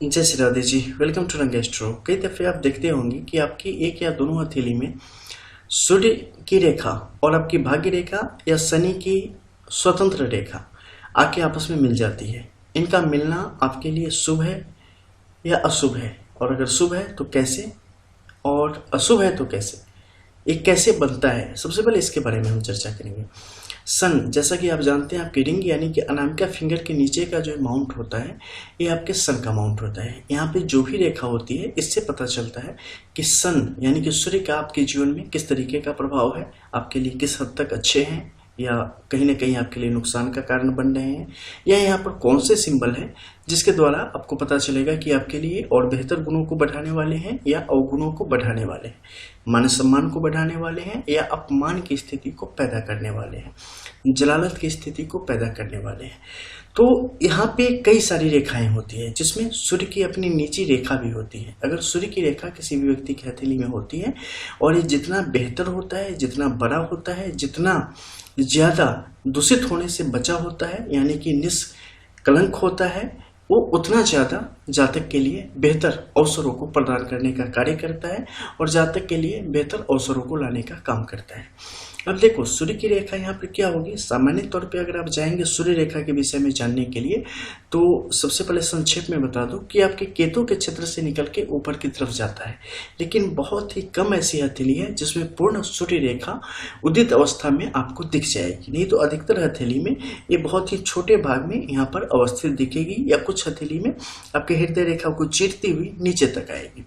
जय Shri Radhe ji. Welcome to रंग astro. कई दफे आप देखते होंगे कि आपकी एक या दोनों हथेली में सूर्य की रेखा और आपकी भाग्य रेखा या शनि की स्वतंत्र रेखा आके आपस में मिल जाती है। इनका मिलना आपके लिए शुभ है या अशुभ है, और अगर शुभ है तो कैसे, और अशुभ है तो कैसे, ये कैसे बनता है, सबसे पहले इसके बारे में हम चर्चा करेंगे। सन, जैसा कि आप जानते हैं, आपकी रिंग यानी कि अनामिका फिंगर के नीचे का जो माउंट होता है ये आपके सन का माउंट होता है। यहाँ पे जो भी रेखा होती है इससे पता चलता है कि सन यानी कि सूर्य का आपके जीवन में किस तरीके का प्रभाव है, आपके लिए किस हद तक अच्छे हैं या कहीं ना कहीं आपके लिए नुकसान का कारण बन रहे हैं, या यहाँ पर कौन से सिंबल हैं जिसके द्वारा आपको पता चलेगा कि आपके लिए और बेहतर गुणों को बढ़ाने वाले हैं या अवगुणों को बढ़ाने वाले हैं, मान सम्मान को बढ़ाने वाले हैं या अपमान की स्थिति को पैदा करने वाले हैं, जलालत की स्थिति को पैदा करने वाले हैं। तो यहाँ पे कई सारी रेखाएं होती है जिसमें सूर्य की अपनी नीची रेखा भी होती है। अगर सूर्य की रेखा किसी भी व्यक्ति की हथेली में होती है और ये जितना बेहतर होता है, जितना बड़ा होता है, जितना ज्यादा दूषित होने से बचा होता है यानी कि निष्कलंक होता है, वो उतना ज्यादा जातक के लिए बेहतर अवसरों को प्रदान करने का कार्य करता है और जातक के लिए बेहतर अवसरों को लाने का काम करता है। अब देखो सूर्य की रेखा यहाँ पर क्या होगी। सामान्य तौर पे अगर आप जाएंगे सूर्य रेखा के विषय में जानने के लिए तो सबसे पहले संक्षेप में बता दूं कि आपके केतु के क्षेत्र से निकल के ऊपर की तरफ जाता है, लेकिन बहुत ही कम ऐसी हथेली है जिसमें पूर्ण सूर्य रेखा उदित अवस्था में आपको दिख जाएगी। नहीं तो अधिकतर हथेली में ये बहुत ही छोटे भाग में यहाँ पर अवस्थित दिखेगी, या कुछ हथेली में आपके हृदय रेखा को चीरती हुई नीचे तक आएगी।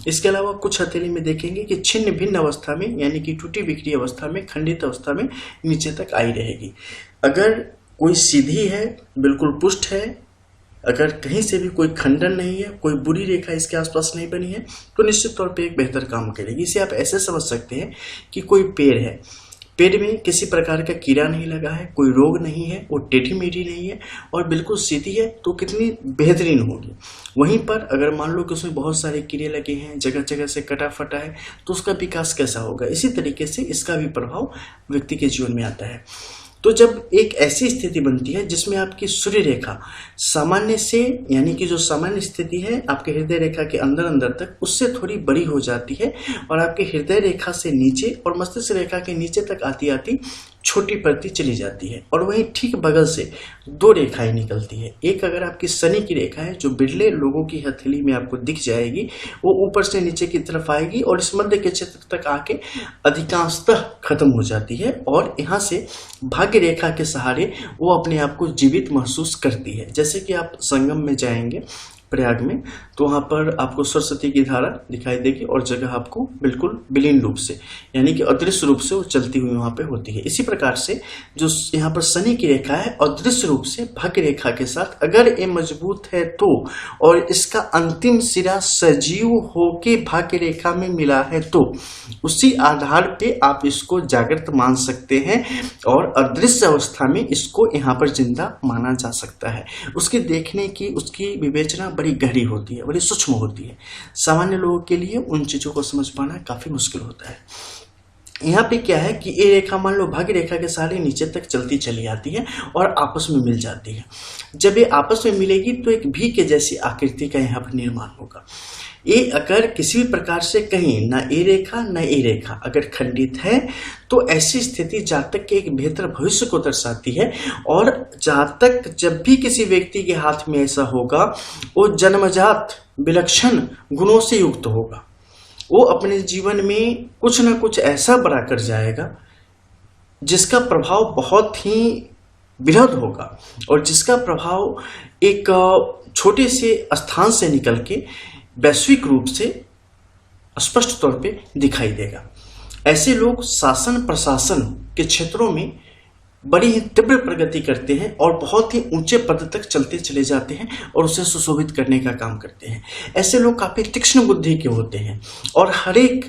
इसके अलावा कुछ हथेली में देखेंगे कि छिन्न भिन्न अवस्था में यानी कि टूटी बिखरी अवस्था में, खंडित अवस्था में नीचे तक आई रहेगी। अगर कोई सीधी है, बिल्कुल पुष्ट है, अगर कहीं से भी कोई खंडन नहीं है, कोई बुरी रेखा इसके आसपास नहीं बनी है, तो निश्चित तौर पे एक बेहतर काम करेगी। इसे आप ऐसे समझ सकते हैं कि कोई पेड़ है, पेड़ में किसी प्रकार का कीड़ा नहीं लगा है, कोई रोग नहीं है, वो टेढ़ी मेढ़ी नहीं है और बिल्कुल सीधी है, तो कितनी बेहतरीन होगी। वहीं पर अगर मान लो कि उसमें बहुत सारे कीड़े लगे हैं, जगह जगह से कटा फटा है, तो उसका विकास कैसा होगा। इसी तरीके से इसका भी प्रभाव व्यक्ति के जीवन में आता है। तो जब एक ऐसी स्थिति बनती है जिसमें आपकी सूर्य रेखा सामान्य से यानी कि जो सामान्य स्थिति है आपके हृदय रेखा के अंदर अंदर तक, उससे थोड़ी बड़ी हो जाती है और आपके हृदय रेखा से नीचे और मस्तिष्क रेखा के नीचे तक आती आती छोटी पड़ती चली जाती है, और वहीं ठीक बगल से दो रेखाएं निकलती है। एक अगर आपकी शनि की रेखा है जो बिरले लोगों की हथेली में आपको दिख जाएगी, वो ऊपर से नीचे की तरफ आएगी और इस मध्य के क्षेत्र तक आके अधिकांशतः खत्म हो जाती है, और यहाँ से भाग्य रेखा के सहारे वो अपने आप को जीवित महसूस करती है। जैसे कि आप संगम में जाएंगे प्रयाग में, तो वहां पर आपको सरस्वती की धारा दिखाई देगी और जगह आपको बिल्कुल विलीन रूप से यानी कि अदृश्य रूप से वो चलती हुई वहां पे होती है। इसी प्रकार से जो यहाँ पर शनि की रेखा है अदृश्य रूप से भाग्य रेखा के साथ अगर ये मजबूत है तो, और इसका अंतिम सिरा सजीव होके भाग्य रेखा में मिला है, तो उसी आधार पे आप इसको जागृत मान सकते हैं और अदृश्य अवस्था में इसको यहाँ पर जिंदा माना जा सकता है। उसके देखने की, उसकी विवेचना बड़ी गहरी होती है, बड़ी सूक्ष्म होती है। सामान्य लोगों के लिए उन चीजों को समझ पाना काफी मुश्किल होता है। यहाँ पे क्या है कि ये रेखा मान लो भाग्य रेखा के सहारे नीचे तक चलती चली आती है और आपस में मिल जाती है। जब ये आपस में मिलेगी तो एक भी के जैसी आकृति का यहाँ पर निर्माण होगा। ये अगर किसी भी प्रकार से कहीं ना ए रेखा न ए रेखा अगर खंडित है तो ऐसी स्थिति जातक के एक बेहतर भविष्य को दर्शाती है, और जातक जब भी किसी व्यक्ति के हाथ में ऐसा होगा वो जन्मजात विलक्षण गुणों से युक्त होगा। वो अपने जीवन में कुछ ना कुछ ऐसा बड़ा कर जाएगा जिसका प्रभाव बहुत ही बृहद होगा और जिसका प्रभाव एक छोटे से स्थान से निकल के वैश्विक रूप से स्पष्ट तौर पे दिखाई देगा। ऐसे लोग शासन प्रशासन के क्षेत्रों में बड़ी ही तीव्र प्रगति करते हैं और बहुत ही ऊंचे पद तक चलते चले जाते हैं और उसे सुशोभित करने का काम करते हैं। ऐसे लोग काफी तीक्ष्ण बुद्धि के होते हैं और हर एक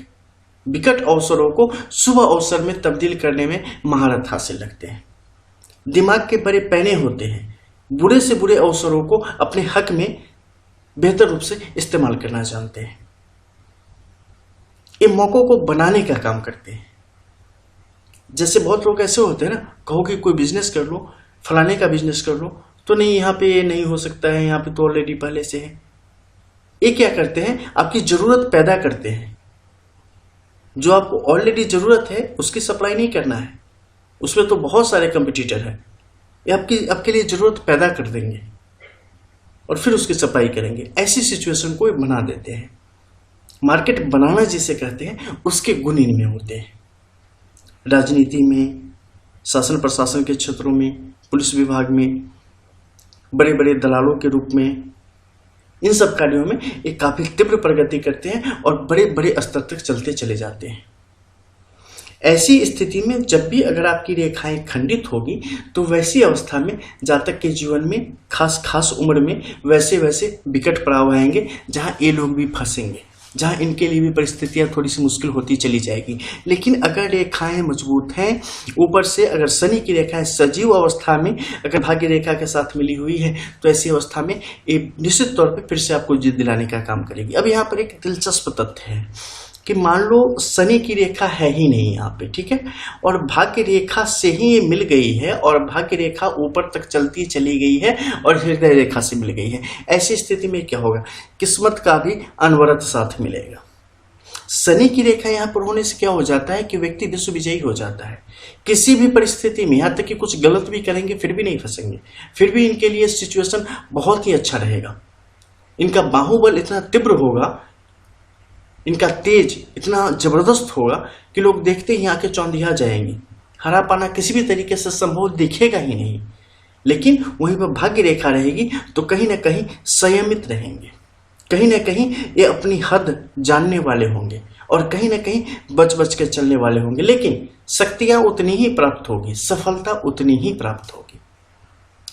विकट अवसरों को शुभ अवसर में तब्दील करने में महारत हासिल रखते हैं। दिमाग के बड़े पैने होते हैं, बुरे से बुरे अवसरों को अपने हक में बेहतर रूप से इस्तेमाल करना जानते हैं। ये मौकों को बनाने का काम करते हैं। जैसे बहुत लोग ऐसे होते हैं ना, कहो कि कोई बिजनेस कर लो, फलाने का बिजनेस कर लो, तो नहीं यहाँ पे ये नहीं हो सकता है, यहाँ पे तो ऑलरेडी पहले से है। ये क्या करते हैं, आपकी जरूरत पैदा करते हैं। जो आपको ऑलरेडी जरूरत है उसकी सप्लाई नहीं करना है, उसमें तो बहुत सारे कंपटीटर हैं। ये आपके लिए जरूरत पैदा कर देंगे और फिर उसकी सप्लाई करेंगे। ऐसी सिचुएशन को बना देते हैं। मार्केट बनाना जिसे कहते हैं उसके गुण इनमें होते हैं। राजनीति में, शासन प्रशासन के क्षेत्रों में, पुलिस विभाग में, बड़े बड़े दलालों के रूप में, इन सब कार्यों में एक काफी तीव्र प्रगति करते हैं और बड़े बड़े स्तर तक चलते चले जाते हैं। ऐसी स्थिति में जब भी अगर आपकी रेखाएं खंडित होगी तो वैसी अवस्था में जातक के जीवन में खास उम्र में वैसे वैसे विकट पड़ाव आएंगे जहां ये लोग भी फंसेंगे, जहां इनके लिए भी परिस्थितियां थोड़ी सी मुश्किल होती चली जाएगी। लेकिन अगर रेखाएं मजबूत हैं, ऊपर से अगर शनि की रेखाएं सजीव अवस्था में अगर भाग्य रेखा के साथ मिली हुई है तो ऐसी अवस्था में ये निश्चित तौर पे फिर से आपको जीत दिलाने का काम करेगी। अब यहाँ पर एक दिलचस्प तथ्य है कि मान लो शनि की रेखा है ही नहीं यहाँ पे, ठीक है, और भाग्य रेखा से ही ये मिल गई है और भाग्य रेखा ऊपर तक चलती चली गई है और हृदय रेखा से मिल गई है। ऐसी स्थिति में क्या होगा, किस्मत का भी अनवरत साथ मिलेगा। शनि की रेखा यहाँ पर होने से क्या हो जाता है कि व्यक्ति विश्व विजयी हो जाता है। किसी भी परिस्थिति में, यहाँ तक कि कुछ गलत भी करेंगे फिर भी नहीं फंसेंगे, फिर भी इनके लिए सिचुएशन बहुत ही अच्छा रहेगा। इनका बाहुबल इतना तीव्र होगा, इनका तेज इतना जबरदस्त होगा कि लोग देखते ही आके चौंधिया जाएंगे। हरा पाना किसी भी तरीके से संभव दिखेगा ही नहीं। लेकिन वहीं पर भाग्य रेखा रहेगी तो कहीं ना कहीं संयमित रहेंगे, कहीं ना कहीं ये अपनी हद जानने वाले होंगे और कहीं ना कहीं बच बच के चलने वाले होंगे। लेकिन शक्तियां उतनी ही प्राप्त होगी, सफलता उतनी ही प्राप्त होगी।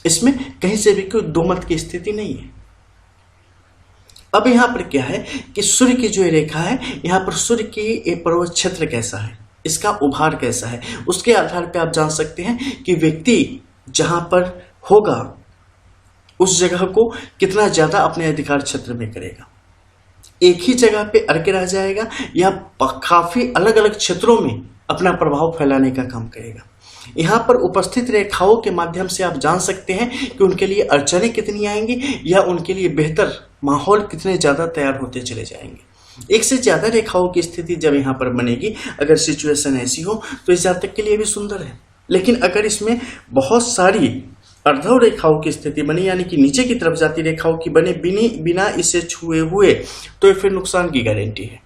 इसमें कहीं से भी कोई दो मत की स्थिति नहीं है। अब यहाँ पर क्या है कि सूर्य की जो रेखा है, यहाँ पर सूर्य की ये पर्वत क्षेत्र कैसा है, इसका उभार कैसा है, उसके आधार पर आप जान सकते हैं कि व्यक्ति जहां पर होगा उस जगह को कितना ज्यादा अपने अधिकार क्षेत्र में करेगा। एक ही जगह पे अड़के रह जाएगा या काफी अलग अलग क्षेत्रों में अपना प्रभाव फैलाने का काम करेगा। यहाँ पर उपस्थित रेखाओं के माध्यम से आप जान सकते हैं कि उनके लिए अड़चनें कितनी आएंगी या उनके लिए बेहतर माहौल कितने ज्यादा तैयार होते चले जाएंगे। एक से ज्यादा रेखाओं की स्थिति जब यहाँ पर बनेगी, अगर सिचुएशन ऐसी हो तो इस जातक के लिए भी सुंदर है। लेकिन अगर इसमें बहुत सारी अर्धव रेखाओं की स्थिति बनी, यानी कि नीचे की तरफ जाती रेखाओं की बने बिना इसे छुए हुए, तो फिर नुकसान की गारंटी है।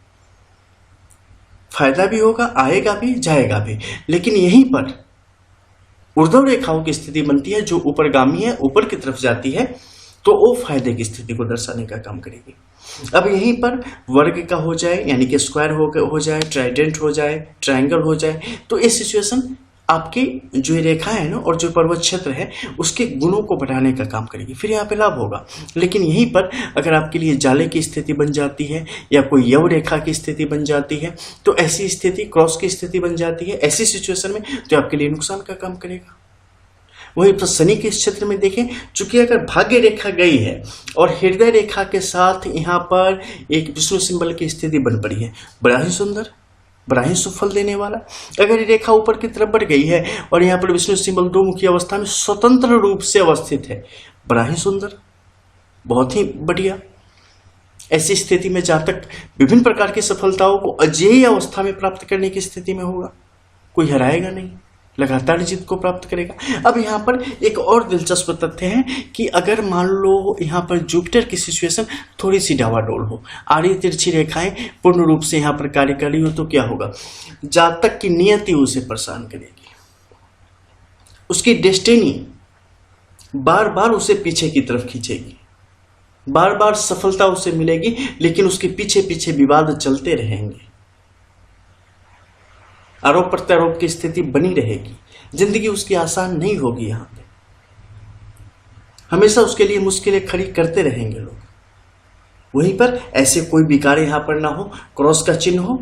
फायदा भी होगा, आएगा भी, जाएगा भी। लेकिन यहीं पर ऊर्ध्व रेखाओं की स्थिति बनती है जो ऊपरगामी है, ऊपर की तरफ जाती है, तो वो फायदे की स्थिति को दर्शाने का काम करेगी। अब यहीं पर वर्ग का हो जाए, यानी कि स्क्वायर हो जाए, ट्राइडेंट हो जाए, ट्रायंगल हो जाए, तो ये सिचुएशन आपकी जो रेखा है ना और जो पर्वत क्षेत्र है उसके गुणों को बढ़ाने का काम करेगी, फिर यहाँ पे लाभ होगा। लेकिन यहीं पर अगर आपके लिए जाले की स्थिति बन जाती है या कोई यव रेखा की स्थिति बन जाती है, तो ऐसी स्थिति, क्रॉस की स्थिति बन जाती है ऐसी सिचुएशन में, तो आपके लिए नुकसान का काम करेगा। वहीं पर शनि के क्षेत्र में देखें, चूंकि अगर भाग्य रेखा गई है और हृदय रेखा के साथ यहाँ पर एक विष्णु सिंबल की स्थिति बन पड़ी है, बड़ा ही सुंदर, बड़ा ही सुफल देने वाला। अगर ये रेखा ऊपर की तरफ बढ़ गई है और यहाँ पर विष्णु सिंबल दो मुखी अवस्था में स्वतंत्र रूप से अवस्थित है, बड़ा ही सुंदर, बहुत ही बढ़िया। ऐसी स्थिति में जातक विभिन्न प्रकार की सफलताओं को अजेय अवस्था में प्राप्त करने की स्थिति में होगा, कोई हराएगा नहीं, लगातार जीत को प्राप्त करेगा। अब यहाँ पर एक और दिलचस्प तथ्य है कि अगर मान लो यहाँ पर जुपिटर की सिचुएशन थोड़ी सी डावाडोल हो, आड़ी तिरछी रेखाएं पूर्ण रूप से यहाँ पर कार्य कर रही हो, तो क्या होगा, जातक की नियति उसे परेशान करेगी, उसकी डेस्टिनी बार बार उसे पीछे की तरफ खींचेगी, बार बार सफलता उसे मिलेगी, लेकिन उसके पीछे पीछे विवाद चलते रहेंगे, आरोप प्रत्यारोप की स्थिति बनी रहेगी, जिंदगी उसकी आसान नहीं होगी। यहाँ पे हमेशा उसके लिए मुश्किलें खड़ी करते रहेंगे लोग। वहीं पर ऐसे कोई विकार यहाँ पर ना हो, क्रॉस का चिन्ह हो,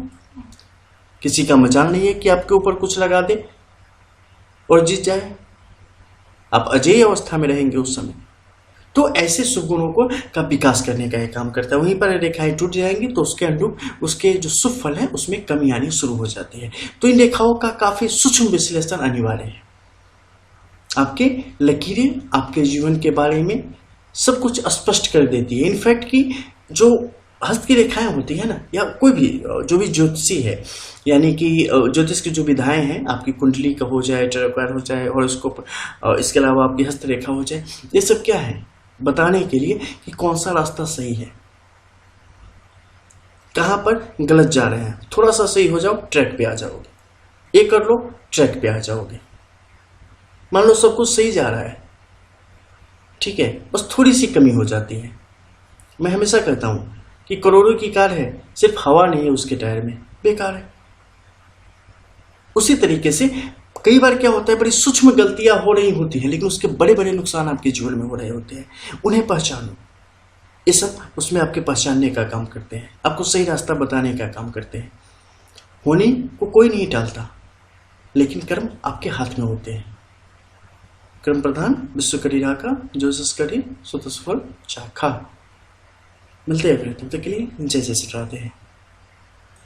किसी का मजाल नहीं है कि आपके ऊपर कुछ लगा दे और जीत जाए, आप अजेय अवस्था में रहेंगे उस समय। तो ऐसे शुभ गुणों को का विकास करने का यह काम करता है। वहीं पर रेखाएं टूट जाएंगी तो उसके अनुरूप उसके जो शुभ फल है उसमें कमी आनी शुरू हो जाती है। तो इन रेखाओं का काफी सूक्ष्म विश्लेषण अनिवार्य है। आपके लकीरें आपके जीवन के बारे में सब कुछ स्पष्ट कर देती है। इनफैक्ट कि जो हस्त की रेखाएं होती है ना, या कोई भी जो भी ज्योतिषी है, यानी कि ज्योतिष की जो विधाएं हैं, आपकी कुंडली का हो जाए, टैरोट हो जाए, हॉरोस्कोप, इसके अलावा आपकी हस्त रेखा हो जाए, ये सब क्या है, बताने के लिए कि कौन सा रास्ता सही है, कहां पर गलत जा रहे हैं। थोड़ा सा सही हो जाओ, ट्रैक पे आ जाओगे, ये कर लो, ट्रैक पे आ जाओगे। मान लो सब कुछ सही जा रहा है, ठीक है, बस थोड़ी सी कमी हो जाती है। मैं हमेशा कहता हूं कि करोड़ों की कार है, सिर्फ हवा नहीं है उसके टायर में, बेकार है। उसी तरीके से कई बार क्या होता है, बड़ी सूक्ष्म गलतियां हो रही होती है, लेकिन उसके बड़े बड़े नुकसान आपके जीवन में हो रहे होते हैं। उन्हें पहचानो, ये सब उसमें आपके पहचानने का काम करते हैं, आपको सही रास्ता बताने का काम करते हैं। होने को कोई नहीं टालता, लेकिन कर्म आपके हाथ में होते हैं। कर्म प्रधान विश्व करी राखा, जो जस करी सो तस फल चाखा। मिलते हैं फिर, तब तक के लिए जय जय श्री राधे।